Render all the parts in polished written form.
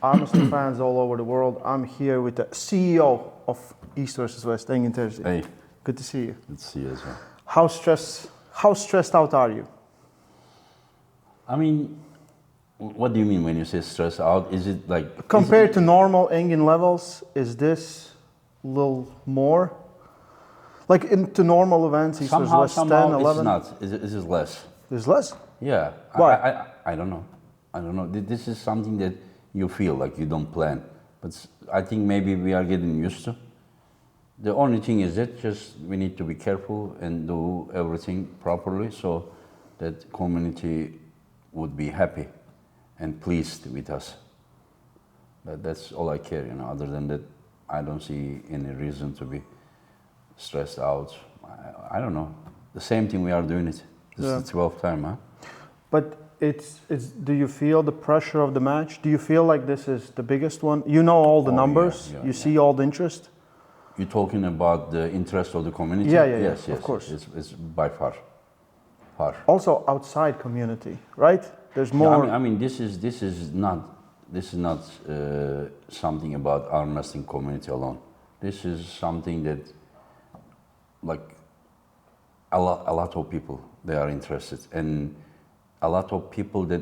Armwrestling fans all over the world. I'm here with the CEO of East vs. West, Engin Terzi. Hey. Good to see you. Good to see you as well. How stressed out are you? I mean, what do you mean when you say stressed out? Is it like... Compared to normal Engin levels, is this a little more? Like into normal events, East vs. West 10, 11? It's not. It's less. There's less? Yeah. Why? I don't know. I don't know. This is something that you feel like you don't plan. But I think maybe we are getting used to. The only thing is that just we need to be careful and do everything properly so that community would be happy and pleased with us. That's all I care, you know. Other than that, I don't see any reason to be stressed out. I don't know. The same thing we are doing it. This is the 12th time, huh? But do you feel the pressure of the match? Do you feel like this is the biggest one? You know all the numbers. You see all the interest. You're talking about the interest of the community? Yes, of course. It's by far. Also outside community, right? There's more. Yeah, I mean, this is not something about arm wrestling community alone. This is something that, like, a lot of people, they are interested, and a lot of people that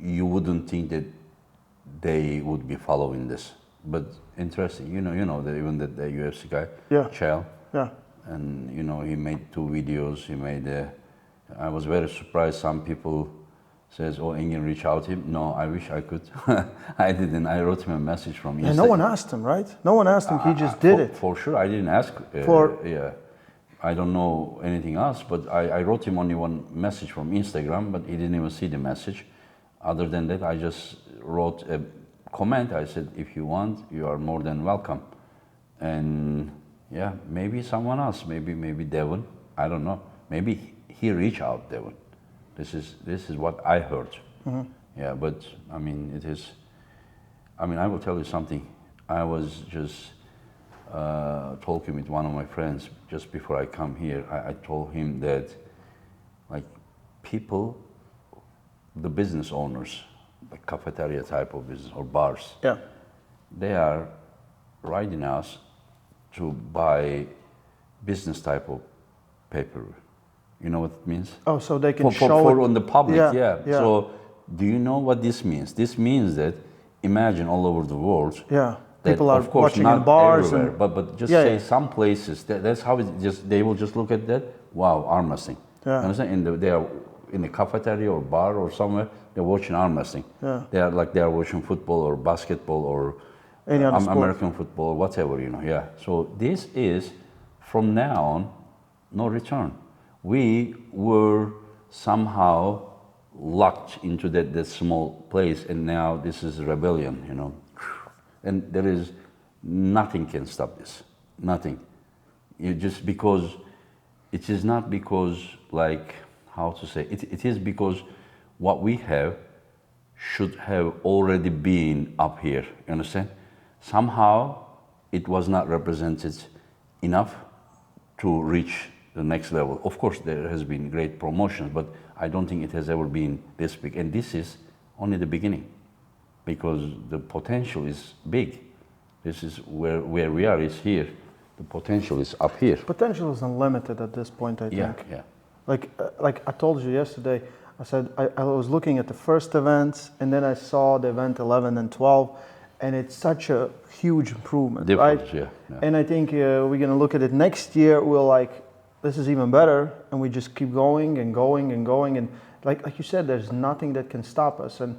you wouldn't think that they would be following this, but interesting. You know that even the UFC guy, Chael, and you know he made 2 videos. He made. I was very surprised. Some people says, "Oh, Engin, reach out to him." No, I wish I could. I didn't. I wrote him a message from Instagram. Yeah, no one asked him, right? No one asked him. He just did it. For sure, I didn't ask. I don't know anything else, but I wrote him only one message from Instagram, but he didn't even see the message. Other than that, I just wrote a comment. I said, if you want, you are more than welcome. And yeah, maybe someone else, maybe Devon, I don't know. Maybe he reached out, Devon. This is what I heard. Mm-hmm. Yeah, but I mean, it is, I mean, I will tell you something. I was just talking with one of my friends just before I come here. I told him that, like, people, the business owners, like cafeteria type of business or bars, they are writing us to buy business type of paper. You know what it means? Oh, so they can show for on the public. Yeah. So, do you know what this means? This means that, imagine all over the world. People are of course watching not in bars, everywhere, but just say some places. That's how it just. They will just look at that. Wow, arm wrestling. Understand? They are in a cafeteria or bar or somewhere. They're watching arm wrestling. They are watching football or basketball or any other American football or whatever, you know. Yeah. So this is from now on, no return. We were somehow locked into that small place, and now this is rebellion, you know. And there is nothing can stop this. Nothing. You just because it is not because, like, how to say it is because what we have should have already been up here. You understand? Somehow it was not represented enough to reach the next level. Of course, there has been great promotions, but I don't think it has ever been this big. And this is only the beginning, because the potential is big. This is where we are, is here. The potential is up here. Potential is unlimited at this point, I think. Yeah. Like I told you yesterday, I said I was looking at the first events, and then I saw the event 11 and 12, and it's such a huge improvement, right? Yeah. And I think we're gonna look at it next year. We're like, this is even better, and we just keep going and going and going, and like you said, there's nothing that can stop us. And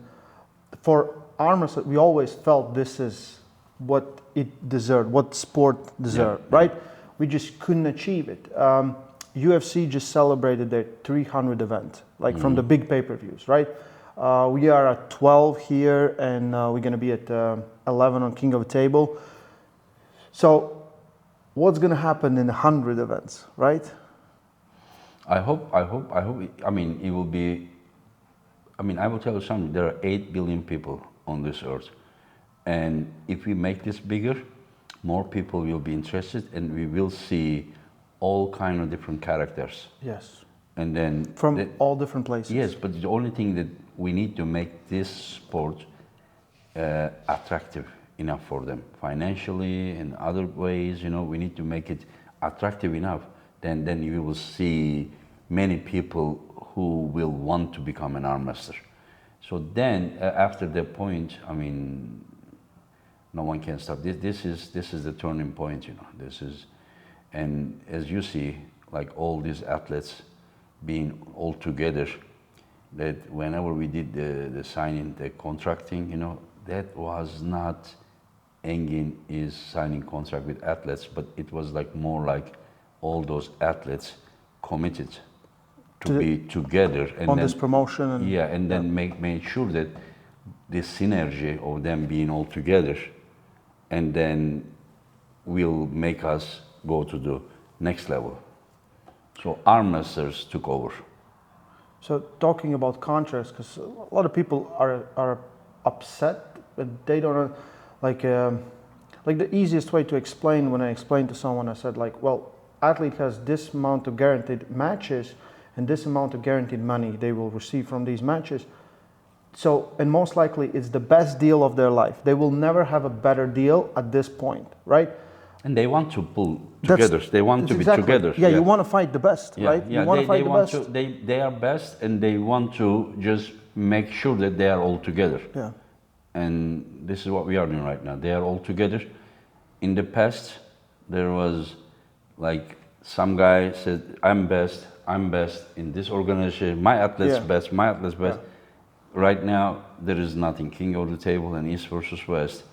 for arm wrestling, we always felt this is what it deserved, what sport deserved, right? We just couldn't achieve it. UFC just celebrated their 300 event, like from the big pay-per-views, right? We are at 12 here, and we're going to be at 11 on King of the Table. So, what's going to happen in 100 events, right? I hope. I mean, it will be. I mean, I will tell you something. There are 8 billion people on this earth, and if we make this bigger, more people will be interested, and we will see all kind of different characters. Yes. And then from all different places. Yes, but the only thing that we need to make this sport attractive enough for them financially and other ways. You know, we need to make it attractive enough. Then you will see many people who will want to become an arm wrestler. So then, after that point, I mean, no one can stop. This is the turning point. You know, this is, and as you see, like all these athletes being all together, that whenever we did the signing, the contracting, you know, that was not Engin is signing contract with athletes, but it was like more like all those athletes committed to be together and on then, this promotion. And, yeah, and then make sure that the synergy of them being all together, and then will make us go to the next level. So arm wrestlers took over. So talking about contracts, because a lot of people are upset, but they don't know, like the easiest way to explain, when I explained to someone, I said like, well, athlete has this amount of guaranteed matches and this amount of guaranteed money they will receive from these matches. So, and most likely it's the best deal of their life. They will never have a better deal at this point, right? And they want to pull together. They want to exactly. be together. Yeah, you want to fight the best, right? Yeah, you want to fight the best. They are best, and they want to just make sure that they are all together. Yeah. And this is what we are doing right now. They are all together. In the past, there was like some guy said, I'm best in this organization, my athlete's best, my athlete's best. Yeah. Right now, there is nothing. King of the table and East versus West,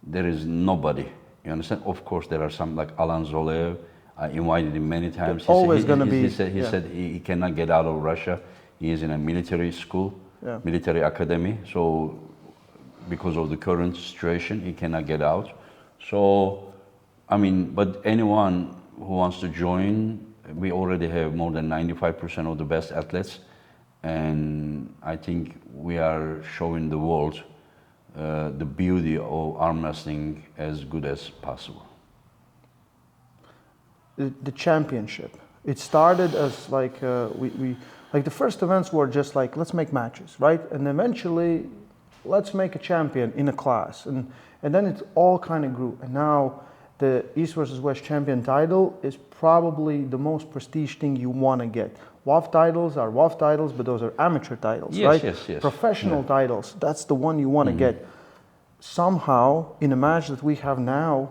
there is nobody. You understand? Of course, there are some like Alan Zolev. I invited him many times. He said he cannot get out of Russia. He is in a military school, military academy. So because of the current situation, he cannot get out. So, I mean, but anyone who wants to join, we already have more than 95% of the best athletes. And I think we are showing the world the beauty of arm wrestling as good as possible. The championship, it started as like we like the first events were just like, let's make matches, right? And eventually let's make a champion in a class, and then it all kind of grew. And now the East versus West champion title is probably the most prestige thing you want to get. WAF titles are WAF titles, but those are amateur titles, right? Yes. Professional titles, that's the one you want to get. Somehow, in a match that we have now,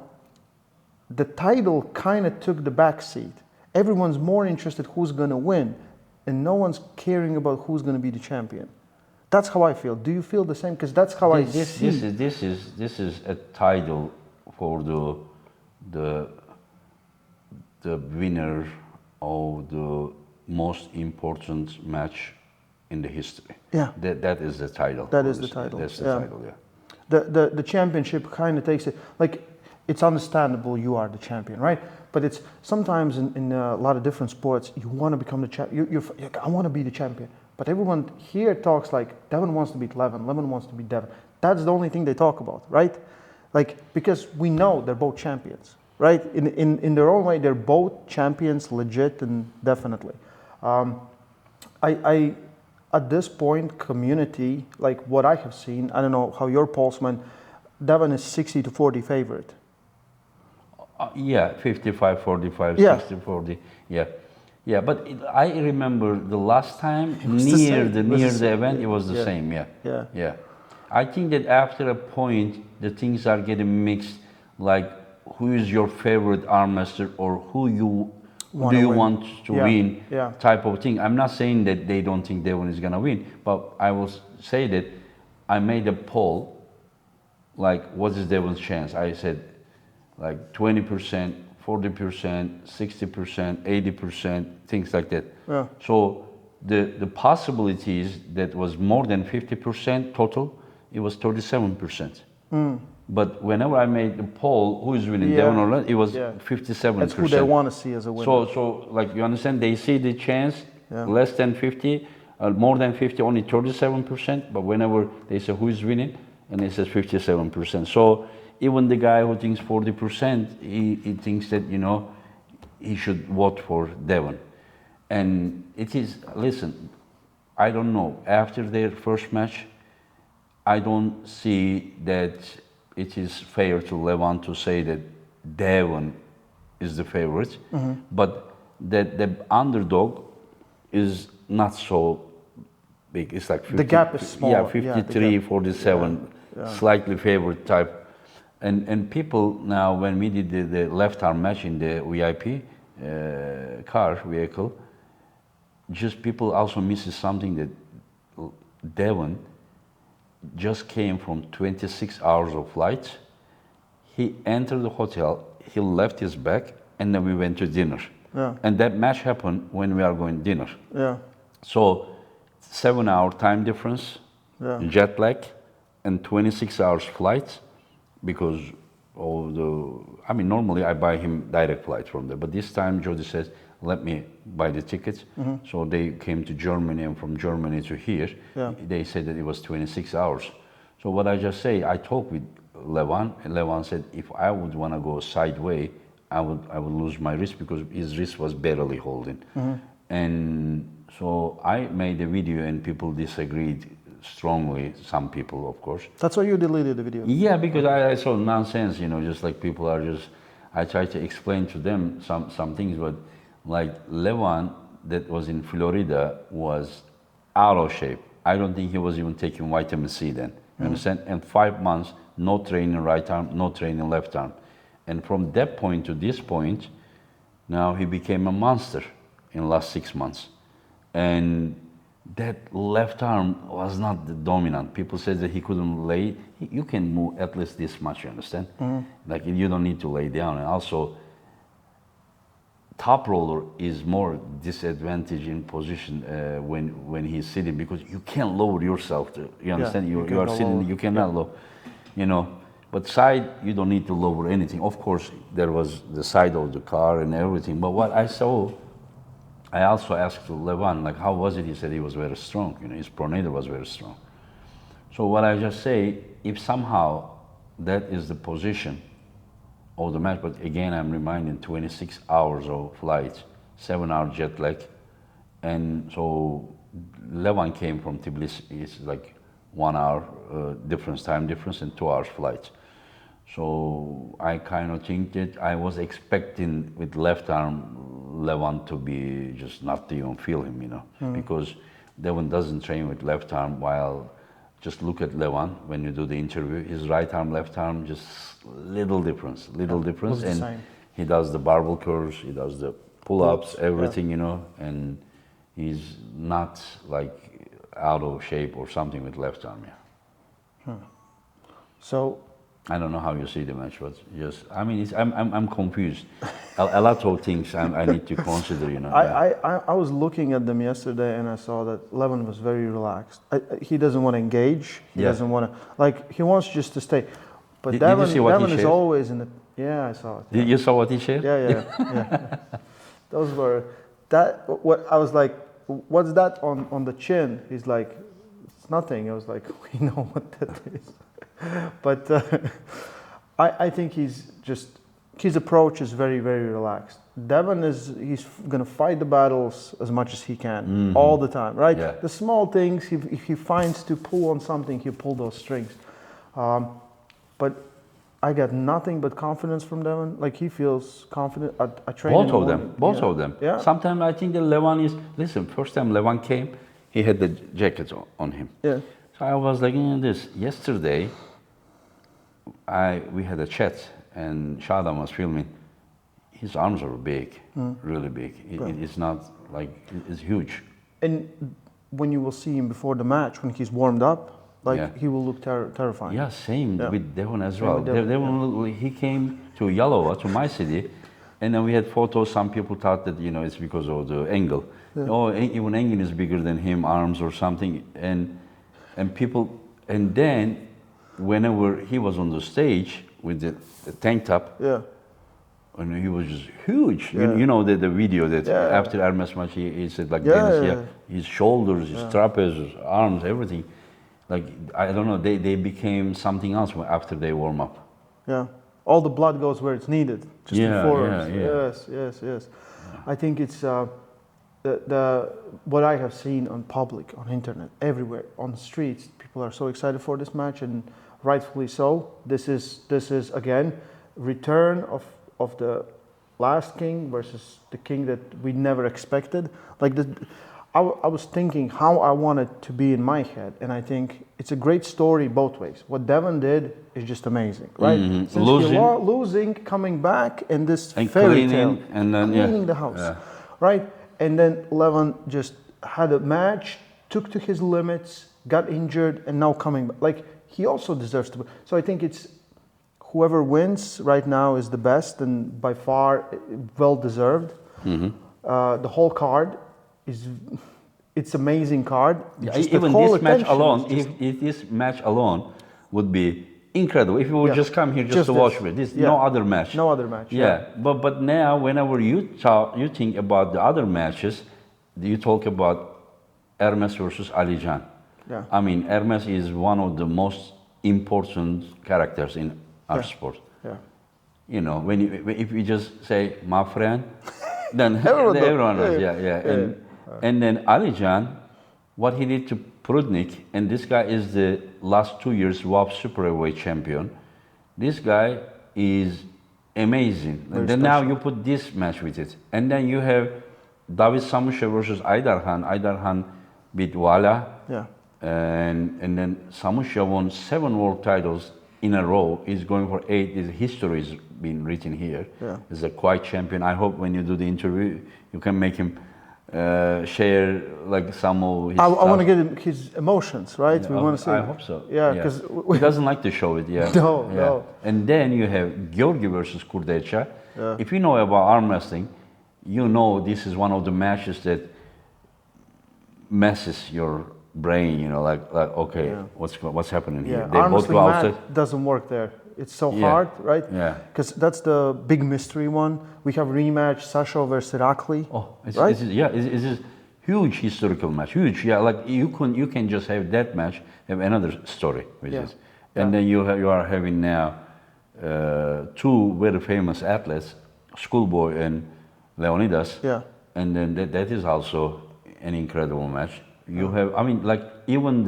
the title kind of took the back seat. Everyone's more interested who's going to win, and no one's caring about who's going to be the champion. That's how I feel. Do you feel the same? Because that's how I see. This is a title for the winner of the most important match in the history. Yeah. That is the title. That is the title. That's the title, yeah. The championship kind of takes it, like, it's understandable you are the champion, right? But it's sometimes in a lot of different sports, you want to become the champion. You're I want to be the champion. But everyone here talks like Devin wants to beat Levin wants to beat Devin. That's the only thing they talk about, right? Like, because we know they're both champions, right? In their own way, they're both champions, legit and definitely. I at this point, community, like what I have seen, I don't know how your polls went, Devin is 60-40 favorite. Yeah, 55-45, 60-40, yeah. But I remember the last time near the event, it was the same. Yeah. I think that after a point, the things are getting mixed. Like, who is your favorite arm wrestler, or who you do you want to win, type of thing. I'm not saying that they don't think Devin is gonna win, but I will say that I made a poll. Like, what is Devin's chance? I said, like 20%, 40%, 60%, 80%, things like that. Yeah. So the possibilities that was more than 50% total, it was 37%. But whenever I made the poll, who is winning, Devin or not, it was 57%. That's who they want to see as a winner. So like, you understand, they see the chance less than 50, more than 50, only 37%. But whenever they say who is winning, and it says 57%. So even the guy who thinks 40%, he thinks that, you know, he should vote for Devin. And it is, listen, I don't know, after their first match, I don't see that it is fair to Levon to say that Devon is the favorite, but that the underdog is not so big. It's like 50, The gap is small. Yeah, 53, 47, slightly favored type. And people now, when we did the left arm match in the VIP vehicle, just people also misses something that Devon just came from 26 hours of flight. He entered the hotel, he left his bag, and then we went to dinner. Yeah. And that match happened when we are going dinner. Yeah. So 7-hour time difference, jet lag, and 26 hours flight because of I mean, normally I buy him direct flight from there, but this time Jody says, let me buy the tickets. So they came to Germany, and from Germany to here, they said that it was 26 hours. So what I just say, I talked with Levon, and Levon said, if I would want to go sideways, I would lose my wrist because his wrist was barely holding. And so I made a video and people disagreed strongly, some people of course. That's why you deleted the video? Yeah, because I saw nonsense, you know, just like people are just, I tried to explain to them some things, but like Levon that was in Florida was out of shape. I don't think he was even taking vitamin C then, you understand? And 5 months, no training right arm, no training left arm. And from that point to this point, now he became a monster in the last 6 months. And that left arm was not the dominant. People said that he couldn't lay. You can move at least this much, you understand? Like you don't need to lay down. And also, top roller is more disadvantaged in position when he's sitting because you can't lower yourself. You understand? You are sitting, you cannot lower, you know. But side, you don't need to lower anything. Of course, there was the side of the car and everything. But what I saw, I also asked Levon, like, how was it? He said he was very strong. You know, his pronator was very strong. So what I just say, if somehow that is the position of the match, but again, I'm reminding 26 hours of flight, 7-hour jet lag. And so Levon came from Tbilisi, it's like 1 hour time difference and 2 hours flight. So I kind of think that I was expecting with left arm Levon to be just not to even feel him, you know, because Devon doesn't train with left arm. While just look at Levon when you do the interview, his right arm, left arm, just little difference, and he does the barbell curls, he does the pull-ups, everything, you know, and he's not like out of shape or something with left arm. So I don't know how you see the match, but just I mean, I'm confused. A lot of things I need to consider, you know. I was looking at them yesterday and I saw that Levon was very relaxed. He doesn't want to engage. He doesn't want to, like, he wants just to stay. But Devon is always in the. Yeah, I saw it. You saw what he shared? Yeah. Those were what I was like. What's that on the chin? He's like, it's nothing. I was like, we know what that is. But I think his approach is very, very relaxed. Devon he's going to fight the battles as much as he can all the time, right? Yeah. The small things, if he finds to pull on something, he'll pull those strings. But I got nothing but confidence from Devon. Like, he feels confident. I trained both of them. Yeah. Sometimes I think that Levon is, listen, first time Levon came, he had the jacket on him. Yeah. So I was like, this. Yesterday, we had a chat and Shadam was filming. His arms are big, really big. It's not like, it's huge. And when you will see him before the match, when he's warmed up, he will look terrifying. Yeah, same with Devon as well. Devon, he came to Yalova, to my city, and then we had photos. Some people thought that, you know, it's because of the angle. Yeah. Oh, even Engin is bigger than him, arms or something. And then whenever he was on the stage with the tank top, and he was just huge. Yeah. You know the video that after Hermes match he said like his shoulders, his trapeze, his arms, everything. Like, I don't know, they became something else after they warm up. Yeah, all the blood goes where it's needed. Just before. Yes. Yeah. I think it's the what I have seen on public, on internet, everywhere, on the streets, people are so excited for this match, and rightfully so. This is again return of the last king versus the king that we never expected. Like I was thinking how I want it to be in my head, and I think it's a great story both ways. What Devon did is just amazing, right? Mm-hmm. Since losing, coming back, and this and fairy tale, and then cleaning the house, right? And then Levon just had a match, took to his limits, got injured, and now coming back. Like he also deserves to. So I think it's whoever wins right now is the best, and by far well deserved. Mm-hmm. The whole card it's amazing card. Even this match alone, if this match alone would be incredible. If you would just come here just to watch it, no other match. No other match. Yeah, but now whenever you think about the other matches, you talk about Hermes versus Alican. Yeah. I mean, Hermes is one of the most important characters in our sport. Yeah. You know, if you just say my friend, then everyone knows. Yeah. And then Alican, what he did to Prudnik, and this guy is the last 2 years WAP super heavyweight champion. This guy is amazing. And then now you put this match with it, and then you have David Samushev versus Aydarhan. Aydarhan beat Wala. Yeah. And then Samushev won 7 world titles in a row. He's going for 8. His history is being written here. Yeah. He's a quiet champion. I hope when you do the interview, you can make him share like some of his I want to get his emotions, right? Yeah, we want to see. I hope so. Yeah, because he doesn't like to show it. Yeah. No. And then you have Georgi versus Kurdecha. Yeah. If you know about arm wrestling, you know this is one of the matches that messes your brain. You know, like okay, what's happening here? Arm wrestling match doesn't work there. It's so hard, right? Yeah. Because that's the big mystery one. We have rematch Sasha versus Irakli. Oh, it's a huge historical match. Huge, yeah. Like you can just have that match, have another story with it, and then you are having now 2 very famous athletes, Schoolboy and Leonidas. Yeah. And then that is also an incredible match. You have, I mean, like even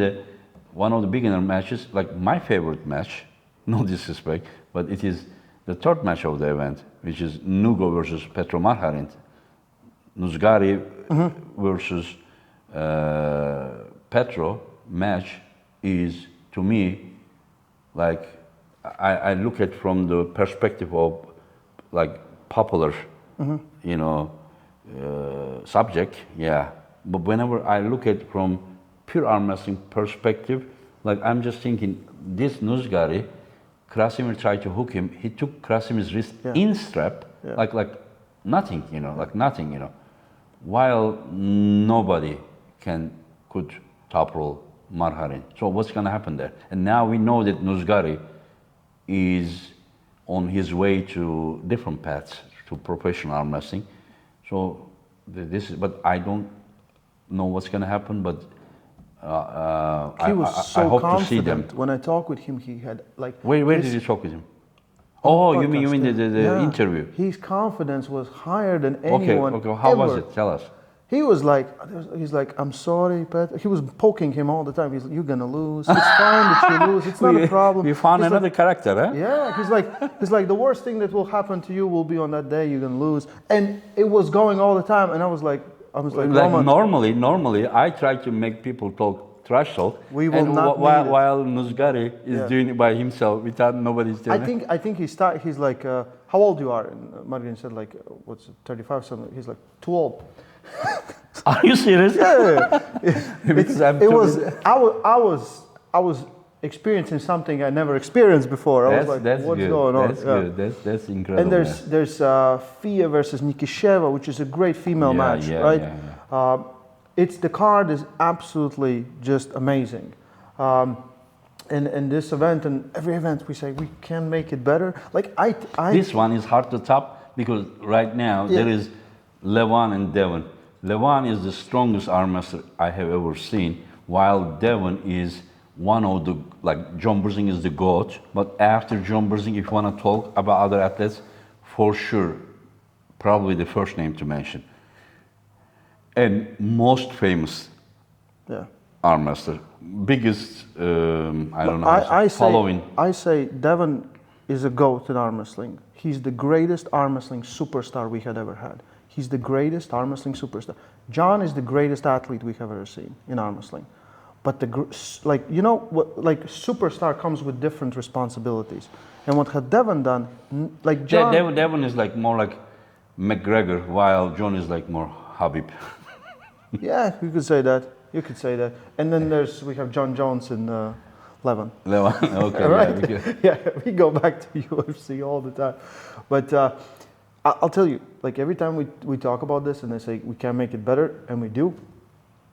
one of the beginner matches, like my favorite match. No disrespect, but it is the 3rd match of the event, which is Nugo versus Petro Marharin. Nuzgari versus Petro match is, to me, like, I look at from the perspective of, like, popular, you know, subject, yeah. But whenever I look at from pure arm wrestling perspective, like, I'm just thinking, this Nuzgari, Krasimir tried to hook him. He took Krasimir's wrist in strap, like nothing, you know, while nobody could topple Marharin. So what's going to happen there? And now we know that Nuzgari is on his way to different paths to professional arm wrestling. So but I don't know what's going to happen, but he was so I hope confident. To see them. When I talked with him, he had like. Where did you talk with him? Oh, you mean the interview? His confidence was higher than anyone. Okay. How was it? Tell us. He was like, I'm sorry, Pat. He was poking him all the time. He's like, you're gonna lose. It's fine that you lose. It's not a problem. We found another character, huh? Yeah. He's like, the worst thing that will happen to you will be on that day. You're gonna lose. And it was going all the time. And I was like, normally, I try to make people talk trash talk. We will not. While Nuzgari is doing it by himself without nobody's telling. I think he's like, how old you are? And Margin said like, what's it, 35 something. He's like, too old. Are you serious? Yeah. I was experiencing something I never experienced before. I was like, what's going on? That's good. That's incredible. And there's Fia versus Nikisheva, which is a great female match, right? Yeah. The card is absolutely just amazing. And this event and every event we say we can make it better. Like this one is hard to top because right now there is Levon and Devon. Levon is the strongest arm wrestler I have ever seen, while Devon is one of the, like John Burzing is the GOAT, but after John Burzing, if you want to talk about other athletes, for sure, probably the first name to mention. and most famous Yeah. arm wrestler, biggest I don't know I following. say Devon is a GOAT in arm wrestling. He's the greatest arm wrestling superstar we had ever had. He's the greatest arm wrestling superstar. John is the greatest athlete we have ever seen in arm wrestling. But like you know what, like superstar comes with different responsibilities. And what had Devon done, like John, Devon is like more like McGregor, while John is like more Habib. yeah, you could say that. You could say that. And then we have John Jones in Levin. Okay, Right? yeah, Yeah, we go back to UFC all the time. But I'll tell you, like every time we talk about this and they say we can make it better, and we do,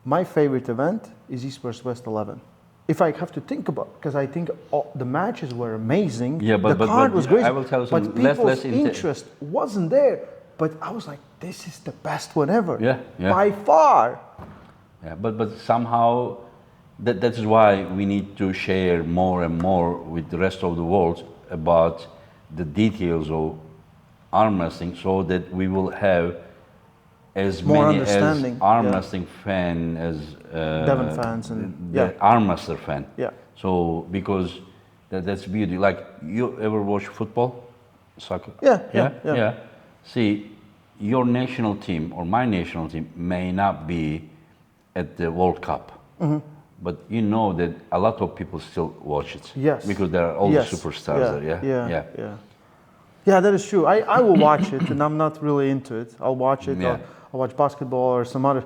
my favorite event is East vs. West 11. If I have to think about, because I think the matches were amazing, Yeah, the card was great, I will tell you but something. people's interest wasn't there. But I was like, this is the best one ever, by far. Yeah, but somehow that is why we need to share more and more with the rest of the world about the details of arm wrestling, so that we will have as More many as understanding, arm yeah. wrestling fan as Devon fans and the arm wrestler fan. Yeah. So because that's beauty. Like, you ever watch football, soccer? Yeah. See, your national team or my national team may not be at the World Cup, but you know that a lot of people still watch it. Yes. Because there are all the superstars there. Yeah, that is true. I will watch it, and I'm not really into it. I'll watch it. Yeah. I'll watch basketball or some other.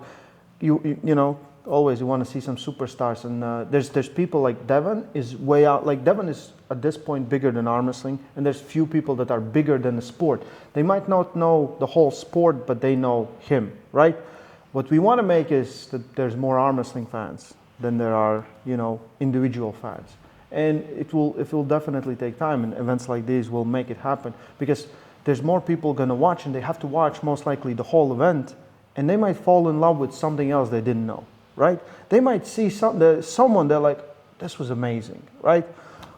You know, always you want to see some superstars, and there's people like Devon is way out. Like Devon is at this point bigger than arm wrestling, and there's few people that are bigger than the sport. They might not know the whole sport, but they know him, right? What we want to make is that there's more arm wrestling fans than there are, you know, individual fans. And it will definitely take time, and events like these will make it happen, because there's more people going to watch, and they have to watch most likely the whole event, and they might fall in love with something else they didn't know, right? They might see someone they're like, this was amazing, right?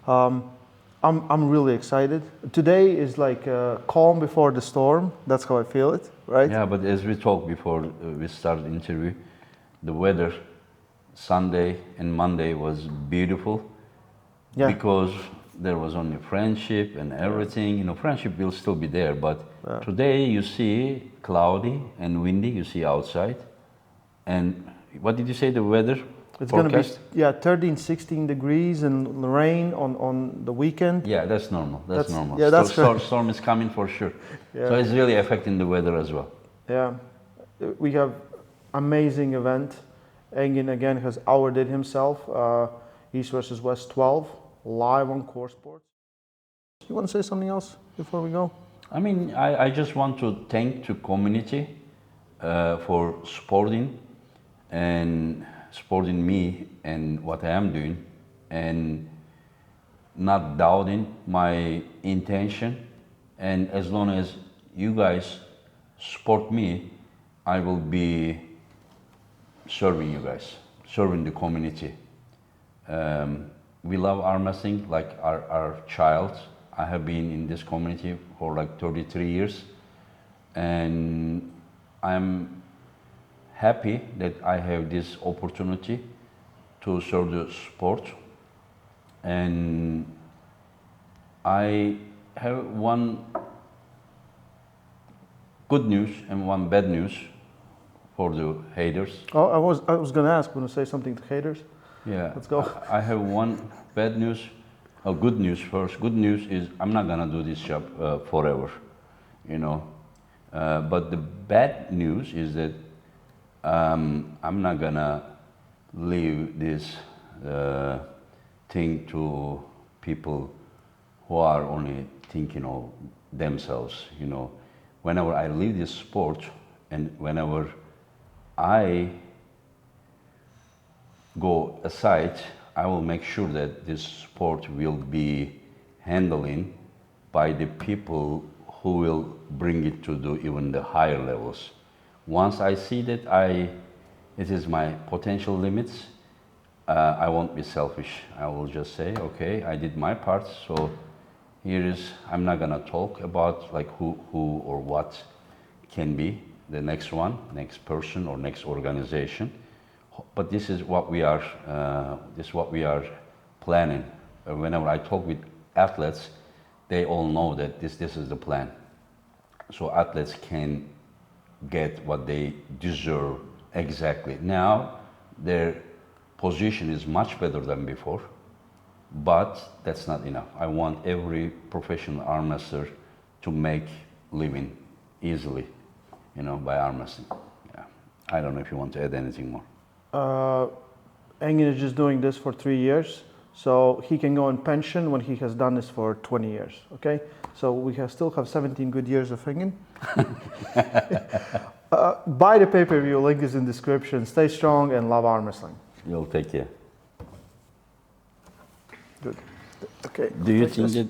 I'm really excited. Today is like calm before the storm. That's how I feel it, right? Yeah, but as we talked before we started the interview, the weather Sunday and Monday was beautiful. Yeah. Because there was only friendship and everything. You know, friendship will still be there, but today you see cloudy and windy, you see outside. And what did you say, the weather It's forecast? going to be 13, 16 degrees and rain on the weekend. Yeah, that's normal. That's normal. Yeah, that's storm is coming for sure. Yeah. So it's really affecting the weather as well. Yeah, we have amazing event. Engin again has outdid himself. East versus West 12, live on Coresports. You want to say something else before we go? I mean, I just want to thank the community for supporting me and what I am doing, and not doubting my intention. And as long as you guys support me, I will be serving you guys, serving the community. We love arm wrestling like our child. I have been in this community for like 33 years, and I'm happy that I have this opportunity to serve the sport. And I have one good news and one bad news for the haters. Oh, I was going to ask, want to say something to haters? Yeah, let's go. I have one bad news. Good news first. Good news is I'm not gonna do this job forever, you know. But the bad news is that I'm not gonna leave this thing to people who are only thinking of themselves, you know. Whenever I leave this sport and whenever I go aside, I will make sure that this sport will be handling by the people who will bring it to even the higher levels. Once I see that it is my potential limits, I won't be selfish. I will just say, okay, I did my part, so I'm not gonna talk about like who or what can be. the next one, next person or next organization. But this is what we are. This is what we are planning. Whenever I talk with athletes, they all know that this is the plan. So athletes can get what they deserve exactly. Now their position is much better than before, but that's not enough. I want every professional arm wrestler to make living easily, by arm wrestling. Yeah. I don't know if you want to add anything more. Engin is just doing this for 3 years, so he can go on pension when he has done this for 20 years. Okay, so we still have 17 good years of Engin. Buy the pay-per-view. Link is in the description. Stay strong and love arm wrestling. You'll take care. Good. Okay. Do you think that